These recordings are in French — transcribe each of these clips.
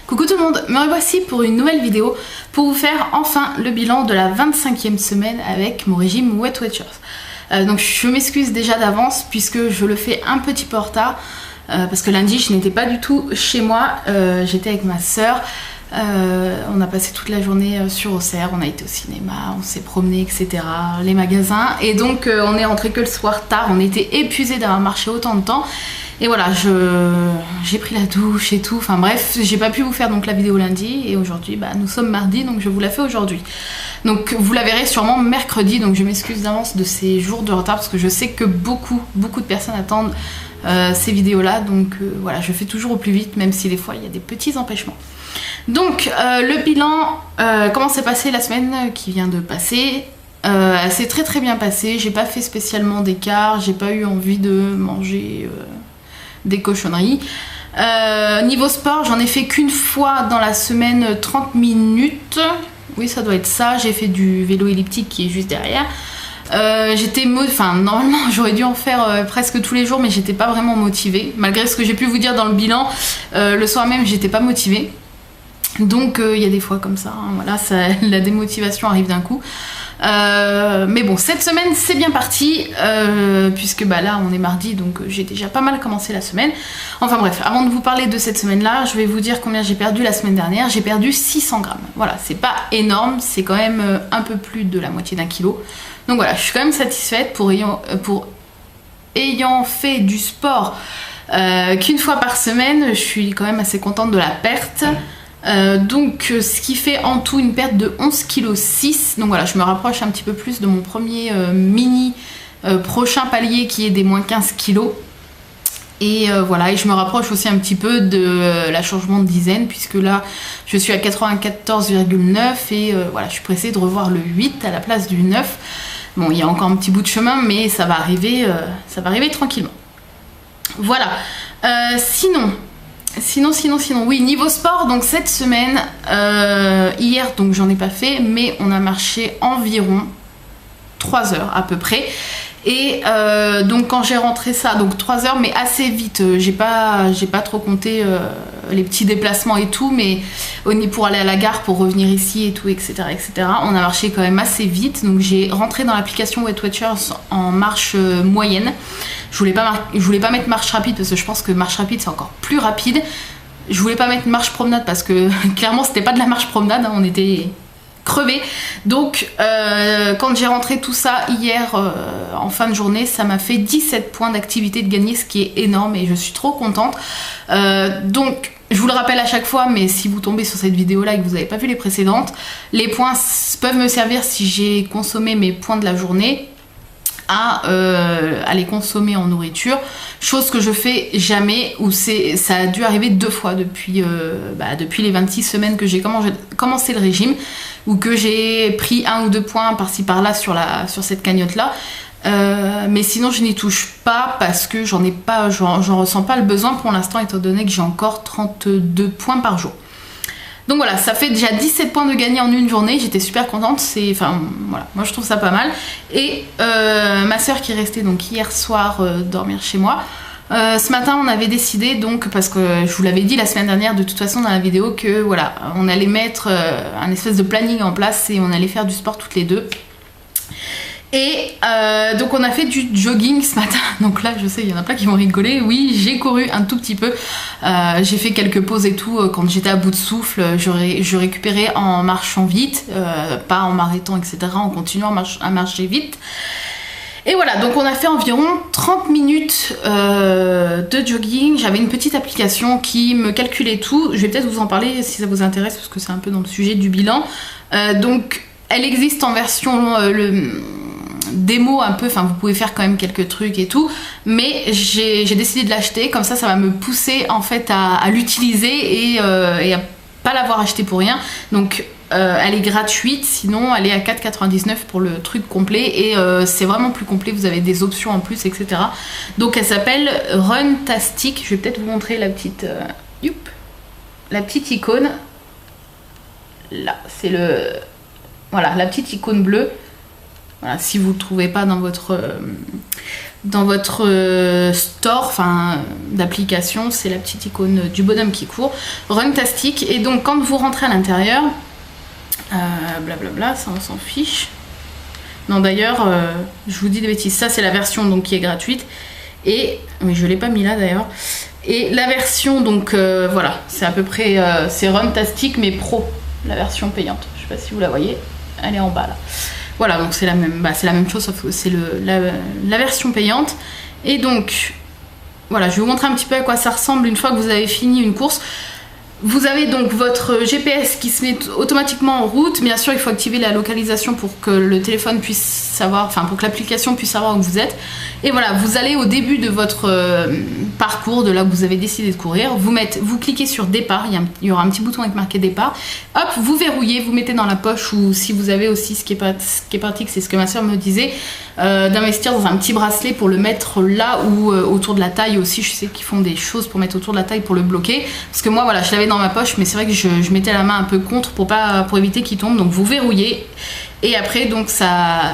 Coucou tout le monde, me revoici pour une nouvelle vidéo pour vous faire enfin le bilan de la 25e semaine avec mon régime Weight Watchers. Donc je m'excuse déjà d'avance puisque je le fais un petit peu en retard parce que lundi je n'étais pas du tout chez moi, j'étais avec ma soeur. On a passé toute la journée sur Auxerre, on a été au cinéma, on s'est promené, etc. Les magasins, et donc on est rentré que le soir tard, on était épuisés d'avoir marché autant de temps. Et voilà, j'ai pris la douche et tout, enfin bref, j'ai pas pu vous faire donc la vidéo lundi, et aujourd'hui nous sommes mardi, donc je vous la fais aujourd'hui. Donc vous la verrez sûrement mercredi, donc je m'excuse d'avance de ces jours de retard parce que je sais que beaucoup de personnes attendent ces vidéos là, donc voilà, je fais toujours au plus vite, même si des fois il y a des petits empêchements. Donc le bilan, comment s'est passé la semaine qui vient de passer? Elle s'est très bien passée, j'ai pas fait spécialement d'écart, j'ai pas eu envie de manger des cochonneries. Niveau sport, j'en ai fait qu'une fois dans la semaine 30 minutes, oui ça doit être ça, j'ai fait du vélo elliptique qui est juste derrière. Normalement j'aurais dû en faire presque tous les jours, mais j'étais pas vraiment motivée, malgré ce que j'ai pu vous dire dans le bilan. Le soir même j'étais pas motivée, donc il y a des fois comme ça, hein, voilà, la démotivation arrive d'un coup. Mais bon, cette semaine c'est bien parti, puisque là on est mardi, donc j'ai déjà pas mal commencé la semaine. Enfin bref, avant de vous parler de cette semaine là, je vais vous dire combien j'ai perdu la semaine dernière. J'ai perdu 600 grammes, voilà, c'est pas énorme, c'est quand même un peu plus de la moitié d'un kilo. Donc voilà, je suis quand même satisfaite pour ayant fait du sport qu'une fois par semaine, je suis quand même assez contente de la perte. Donc ce qui fait en tout une perte de 11,6 kg. Donc voilà, je me rapproche un petit peu plus de mon premier mini prochain palier qui est des moins 15 kg. Et voilà, et je me rapproche aussi un petit peu de la changement de dizaine, puisque là je suis à 94,9 et voilà, je suis pressée de revoir le 8 à la place du 9. Bon, il y a encore un petit bout de chemin, mais ça va arriver tranquillement. Voilà. Sinon, oui, niveau sport, donc cette semaine, hier, donc j'en ai pas fait, mais on a marché environ 3 heures à peu près. Et donc quand j'ai rentré ça, donc 3 heures, mais assez vite, j'ai pas trop compté les petits déplacements et tout, mais pour aller à la gare, pour revenir ici et tout, etc., on a marché quand même assez vite. Donc j'ai rentré dans l'application Weight Watchers en marche moyenne. Je voulais pas mettre marche rapide parce que je pense que marche rapide c'est encore plus rapide. Je voulais pas mettre marche promenade parce que clairement c'était pas de la marche promenade, hein, on était crevés. Donc quand j'ai rentré tout ça hier en fin de journée, ça m'a fait 17 points d'activité de gagné, ce qui est énorme et je suis trop contente. Donc je vous le rappelle à chaque fois, mais si vous tombez sur cette vidéo là et que vous n'avez pas vu les précédentes, les points peuvent me servir si j'ai consommé mes points de la journée à les consommer en nourriture, chose que je fais jamais, ou ça a dû arriver 2 fois depuis les 26 semaines que j'ai commencé le régime, ou que j'ai pris 1 ou 2 points par-ci par-là sur cette cagnotte là, mais sinon je n'y touche pas parce que j'en ressens pas le besoin pour l'instant, étant donné que j'ai encore 32 points par jour. Donc voilà, ça fait déjà 17 points de gagné en une journée, j'étais super contente, voilà, moi je trouve ça pas mal. Et ma soeur qui est restée donc hier soir dormir chez moi, ce matin on avait décidé, donc parce que je vous l'avais dit la semaine dernière de toute façon dans la vidéo, que voilà, on allait mettre un espèce de planning en place et on allait faire du sport toutes les deux. Et donc on a fait du jogging ce matin, donc là je sais il y en a plein qui vont rigoler, oui j'ai couru un tout petit peu, j'ai fait quelques pauses et tout, quand j'étais à bout de souffle, je récupérais en marchant vite, pas en m'arrêtant etc, en continuant à marcher vite. Et voilà, donc on a fait environ 30 minutes de jogging. J'avais une petite application qui me calculait tout, je vais peut-être vous en parler si ça vous intéresse parce que c'est un peu dans le sujet du bilan. Donc elle existe en version démo un peu, enfin vous pouvez faire quand même quelques trucs et tout, mais j'ai décidé de l'acheter, comme ça va me pousser en fait à l'utiliser et à pas l'avoir acheté pour rien. Donc elle est gratuite, sinon elle est à 4,99 pour le truc complet et c'est vraiment plus complet, vous avez des options en plus, etc. Donc elle s'appelle Runtastic. Je vais peut-être vous montrer la petite icône là, c'est voilà la petite icône bleue. Voilà, si vous ne le trouvez pas dans votre store, enfin d'application, c'est la petite icône du bonhomme qui court, Runtastic. Et donc quand vous rentrez à l'intérieur, blablabla, ça on s'en fiche. Non d'ailleurs, je vous dis des bêtises, ça c'est la version donc qui est gratuite. Et oui, je l'ai pas mis là d'ailleurs. Et la version donc voilà, c'est à peu près c'est Runtastic mais pro, la version payante. Je sais pas si vous la voyez, elle est en bas là. Voilà, donc c'est la même chose, sauf que c'est la version payante. Et donc, voilà, je vais vous montrer un petit peu à quoi ça ressemble une fois que vous avez fini une course. Vous avez donc votre GPS qui se met automatiquement en route. Bien sûr, il faut activer la localisation pour que le téléphone puisse savoir, enfin pour que l'application puisse savoir où vous êtes. Et voilà, vous allez au début de votre parcours, de là où vous avez décidé de courir. Vous cliquez sur départ, il y aura un petit bouton avec marqué départ. Hop, vous verrouillez, vous mettez dans la poche, ou si vous avez aussi, ce qui est pratique, c'est ce que ma soeur me disait, d'investir dans un petit bracelet pour le mettre là ou autour de la taille aussi. Je sais qu'ils font des choses pour mettre autour de la taille pour le bloquer. Parce que moi, voilà, je l'avais dans ma poche, mais c'est vrai que je mettais la main un peu contre pour éviter qu'il tombe. Donc vous verrouillez. Et après, donc ça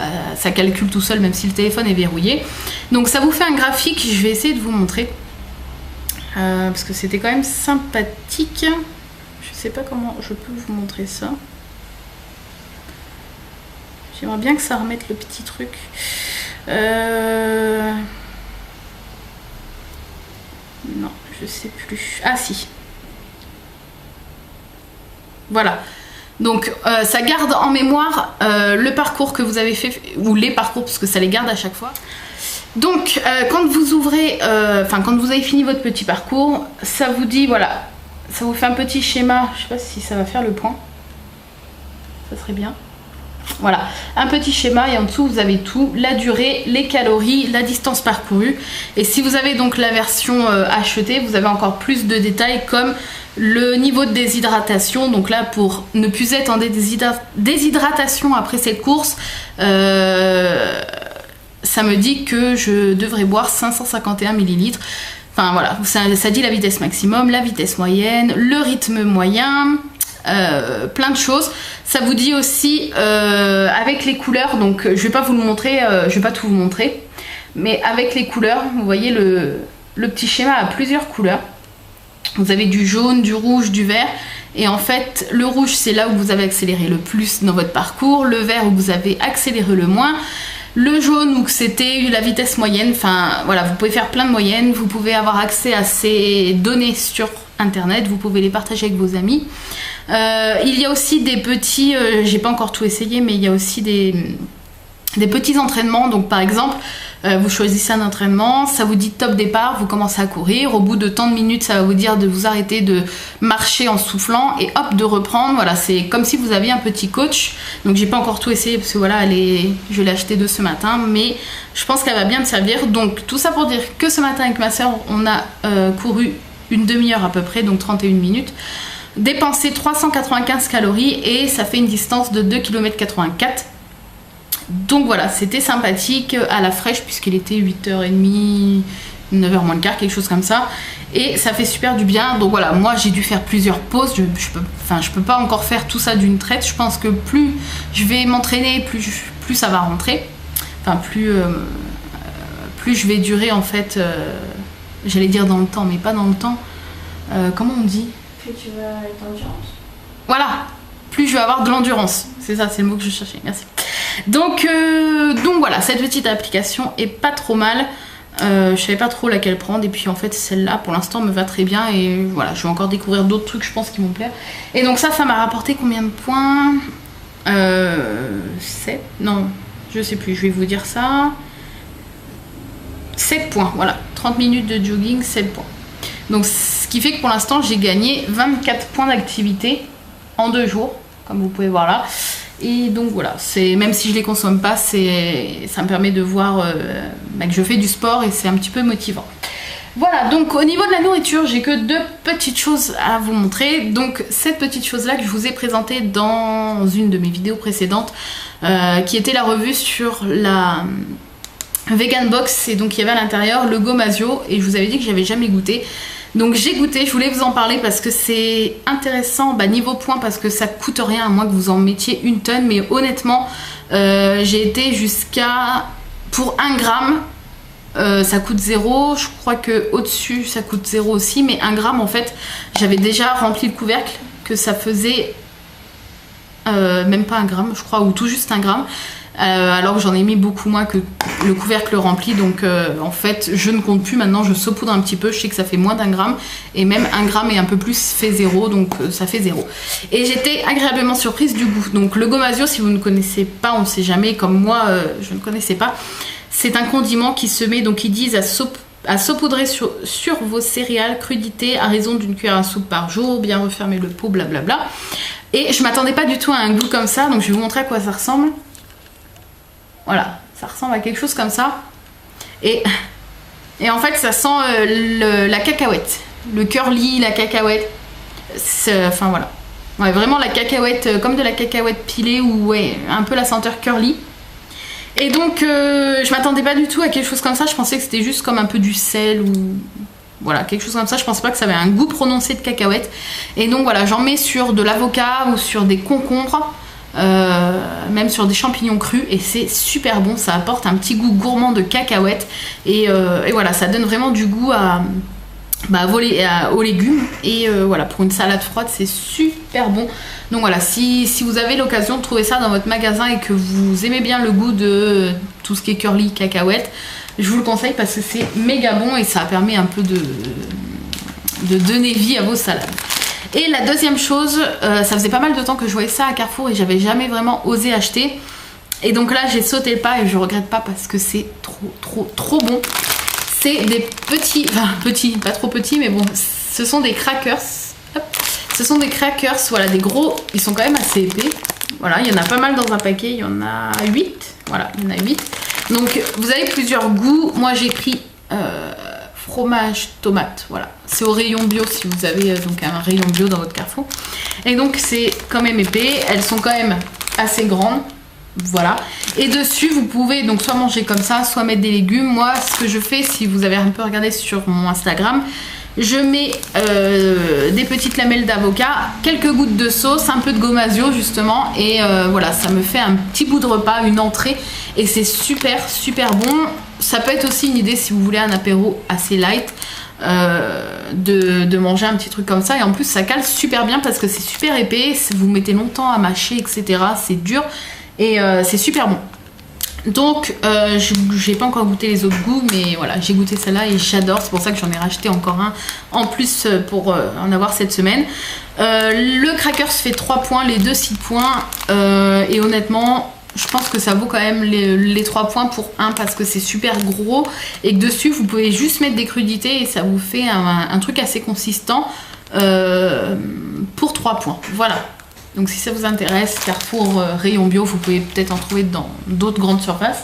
calcule tout seul, même si le téléphone est verrouillé. Donc ça vous fait un graphique, je vais essayer de vous montrer. Parce que c'était quand même sympathique. Je sais pas comment je peux vous montrer ça. J'aimerais bien que ça remette le petit truc. Non, je sais plus. Ah si. Voilà. Donc ça garde en mémoire le parcours que vous avez fait, ou les parcours, parce que ça les garde à chaque fois. Donc quand vous ouvrez, quand vous avez fini votre petit parcours, ça vous dit, voilà, ça vous fait un petit schéma, je sais pas si ça va faire le point, ça serait bien. Voilà, un petit schéma, et en dessous vous avez tout, la durée, les calories, la distance parcourue. Et si vous avez donc la version achetée, vous avez encore plus de détails comme le niveau de déshydratation. Donc là, pour ne plus être en déshydratation après cette course, ça me dit que je devrais boire 551 ml. Enfin voilà, ça dit la vitesse maximum, la vitesse moyenne, le rythme moyen, plein de choses. Ça vous dit aussi avec les couleurs, donc je vais pas vous le montrer, je vais pas tout vous montrer, mais avec les couleurs, vous voyez le petit schéma a plusieurs couleurs. Vous avez du jaune, du rouge, du vert, et en fait le rouge c'est là où vous avez accéléré le plus dans votre parcours, le vert où vous avez accéléré le moins, le jaune où c'était la vitesse moyenne. Enfin voilà, vous pouvez faire plein de moyennes, vous pouvez avoir accès à ces données sur internet, vous pouvez les partager avec vos amis. Il y a aussi des petits, j'ai pas encore tout essayé, mais il y a aussi des petits entraînements. Donc par exemple, vous choisissez un entraînement, ça vous dit top départ, vous commencez à courir, au bout de tant de minutes ça va vous dire de vous arrêter de marcher en soufflant et hop de reprendre. Voilà, c'est comme si vous aviez un petit coach. Donc j'ai pas encore tout essayé parce que voilà, je l'ai acheté de ce matin, mais je pense qu'elle va bien me servir. Donc tout ça pour dire que ce matin avec ma soeur on a couru une demi-heure à peu près, donc 31 minutes, dépensé 395 calories et ça fait une distance de 2,84 km. Donc voilà, c'était sympathique, à la fraîche puisqu'il était 8h30, 9h moins le quart, quelque chose comme ça. Et ça fait super du bien. Donc voilà, moi j'ai dû faire plusieurs pauses. Je peux pas encore faire tout ça d'une traite. Je pense que plus je vais m'entraîner, plus ça va rentrer. Enfin, plus je vais durer en fait, j'allais dire dans le temps, mais pas dans le temps. Comment on dit? Plus tu vas être endurance. Voilà, plus je vais avoir de l'endurance. C'est ça, c'est le mot que je cherchais, merci. Donc voilà, cette petite application est pas trop mal. Je savais pas trop laquelle prendre, et puis en fait celle-là pour l'instant me va très bien, et voilà, je vais encore découvrir d'autres trucs je pense qui vont me plaire. Et donc ça m'a rapporté combien de points? 7, non, je sais plus, je vais vous dire ça. 7 points, voilà, 30 minutes de jogging, 7 points. Donc ce qui fait que pour l'instant j'ai gagné 24 points d'activité en 2 jours, comme vous pouvez voir là. Et donc voilà, même si je les consomme pas, ça me permet de voir que je fais du sport, et c'est un petit peu motivant. Voilà, donc au niveau de la nourriture, j'ai que 2 petites choses à vous montrer. Donc cette petite chose là que je vous ai présentée dans une de mes vidéos précédentes, qui était la revue sur la Vegan Box, et donc il y avait à l'intérieur le Gomasio, et je vous avais dit que j'avais jamais goûté. Donc j'ai goûté, je voulais vous en parler parce que c'est intéressant, niveau points, parce que ça coûte rien à moins que vous en mettiez une tonne, mais honnêtement J'ai été jusqu'à... Pour 1 gramme, ça coûte 0. Je crois que au-dessus, ça coûte 0 aussi. Mais 1 gramme, en fait, j'avais déjà rempli le couvercle, que ça faisait même pas 1 gramme, je crois, ou tout juste 1 gramme. Alors que j'en ai mis beaucoup moins que le couvercle rempli, donc en fait je ne compte plus maintenant, je saupoudre un petit peu, je sais que ça fait moins d'1 gramme, et même 1 gramme et un peu plus fait 0, donc ça fait 0. Et j'étais agréablement surprise du goût. Donc le Gomasio, si vous ne connaissez pas, on ne sait jamais, comme moi je ne connaissais pas, c'est un condiment qui se met, donc ils disent à saupoudrer sur vos céréales, crudité à raison d'une cuillère à soupe par jour, bien refermer le pot, blablabla. Et je m'attendais pas du tout à un goût comme ça, donc je vais vous montrer à quoi ça ressemble. Voilà, ça ressemble à quelque chose comme ça. Et en fait, ça sent la cacahuète. Le curly, la cacahuète. Enfin voilà. Ouais, vraiment la cacahuète, comme de la cacahuète pilée ou ouais, un peu la senteur curly. Et donc, je m'attendais pas du tout à quelque chose comme ça. Je pensais que c'était juste comme un peu du sel ou... Voilà, quelque chose comme ça. Je pensais pas que ça avait un goût prononcé de cacahuète. Et donc voilà, j'en mets sur de l'avocat ou sur des concombres. Même sur des champignons crus, et c'est super bon, ça apporte un petit goût gourmand de cacahuètes et voilà, ça donne vraiment du goût aux légumes, et voilà, pour une salade froide c'est super bon. Donc voilà, si vous avez l'occasion de trouver ça dans votre magasin et que vous aimez bien le goût de tout ce qui est curly, cacahuètes, je vous le conseille parce que c'est méga bon et ça permet un peu de donner vie à vos salades. Et la deuxième chose, ça faisait pas mal de temps que je voyais ça à Carrefour et j'avais jamais vraiment osé acheter. Et donc là j'ai sauté le pas et je regrette pas parce que c'est trop bon. C'est des petits, pas trop petits, mais bon, ce sont des crackers. Hop. Ce sont des crackers, voilà, des gros, ils sont quand même assez épais. Voilà, il y en a pas mal dans un paquet, il y en a 8. Voilà, il y en a 8. Donc vous avez plusieurs goûts. Moi j'ai pris... fromage tomate, voilà, c'est au rayon bio si vous avez donc un rayon bio dans votre Carrefour, et donc c'est quand même épais, elles sont quand même assez grandes, voilà, et dessus vous pouvez donc soit manger comme ça, soit mettre des légumes. Moi ce que je fais, si vous avez un peu regardé sur mon Instagram, je mets des petites lamelles d'avocat, quelques gouttes de sauce, un peu de Gomasio justement, et voilà, ça me fait un petit bout de repas, une entrée, et c'est super bon. Ça peut être aussi une idée si vous voulez un apéro assez light, de manger un petit truc comme ça, et en plus ça cale super bien parce que c'est super épais, vous mettez longtemps à mâcher, etc. C'est dur et c'est super bon. Donc j'ai pas encore goûté les autres goûts, mais voilà, j'ai goûté celle-là et j'adore, c'est pour ça que j'en ai racheté encore un en plus pour en avoir cette semaine. Le Crackers fait 3 points, les deux 6 points, et honnêtement je pense que ça vaut quand même les 3 points pour 1 parce que c'est super gros et que dessus vous pouvez juste mettre des crudités et ça vous fait un truc assez consistant pour 3 points. Voilà. Donc si ça vous intéresse, Carrefour rayon bio, vous pouvez peut-être en trouver dans d'autres grandes surfaces.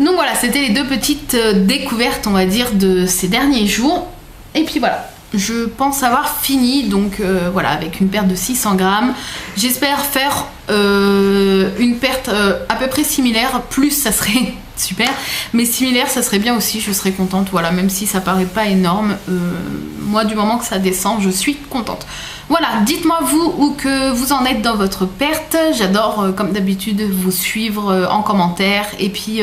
Donc voilà, c'était les deux petites découvertes, on va dire, de ces derniers jours. Et puis voilà, je pense avoir fini, donc voilà, avec une perte de 600 grammes. J'espère faire une perte à peu près similaire, plus ça serait super, mais similaire ça serait bien aussi, je serais contente, voilà, même si ça paraît pas énorme, moi du moment que ça descend, je suis contente. Voilà, dites-moi vous où que vous en êtes dans votre perte, j'adore comme d'habitude vous suivre en commentaire, et puis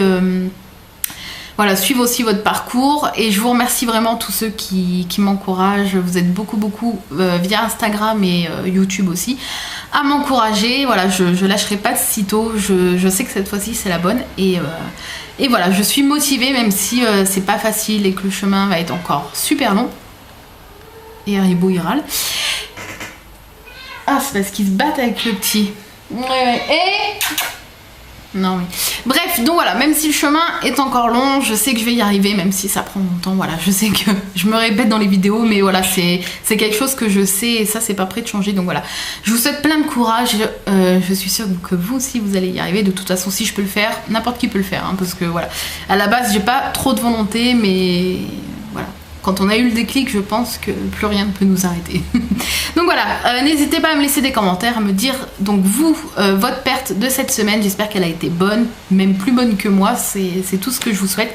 voilà, suivre aussi votre parcours, et je vous remercie vraiment tous ceux qui m'encouragent. Vous êtes beaucoup via Instagram et YouTube aussi à m'encourager. Voilà, je lâcherai pas de sitôt, je sais que cette fois-ci c'est la bonne, et voilà, je suis motivée même si c'est pas facile et que le chemin va être encore super long. Et Haribo il râle. Ah, c'est parce qu'ils se battent avec le petit. Ouais. Et... non mais... bref, donc voilà, même si le chemin est encore long, je sais que je vais y arriver, même si ça prend longtemps, voilà, je sais que je me répète dans les vidéos, mais voilà, c'est quelque chose que je sais, et ça c'est pas prêt de changer, donc voilà. Je vous souhaite plein de courage, je suis sûre que vous aussi vous allez y arriver, de toute façon si je peux le faire, n'importe qui peut le faire, hein, parce que voilà, à la base j'ai pas trop de volonté, mais voilà. Quand on a eu le déclic, je pense que plus rien ne peut nous arrêter. Donc voilà, n'hésitez pas à me laisser des commentaires, à me dire donc vous, votre perte de cette semaine. J'espère qu'elle a été bonne, même plus bonne que moi, c'est tout ce que je vous souhaite.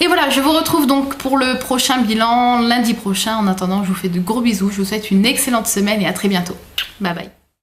Et voilà, je vous retrouve donc pour le prochain bilan lundi prochain. En attendant, je vous fais de gros bisous, je vous souhaite une excellente semaine et à très bientôt. Bye bye.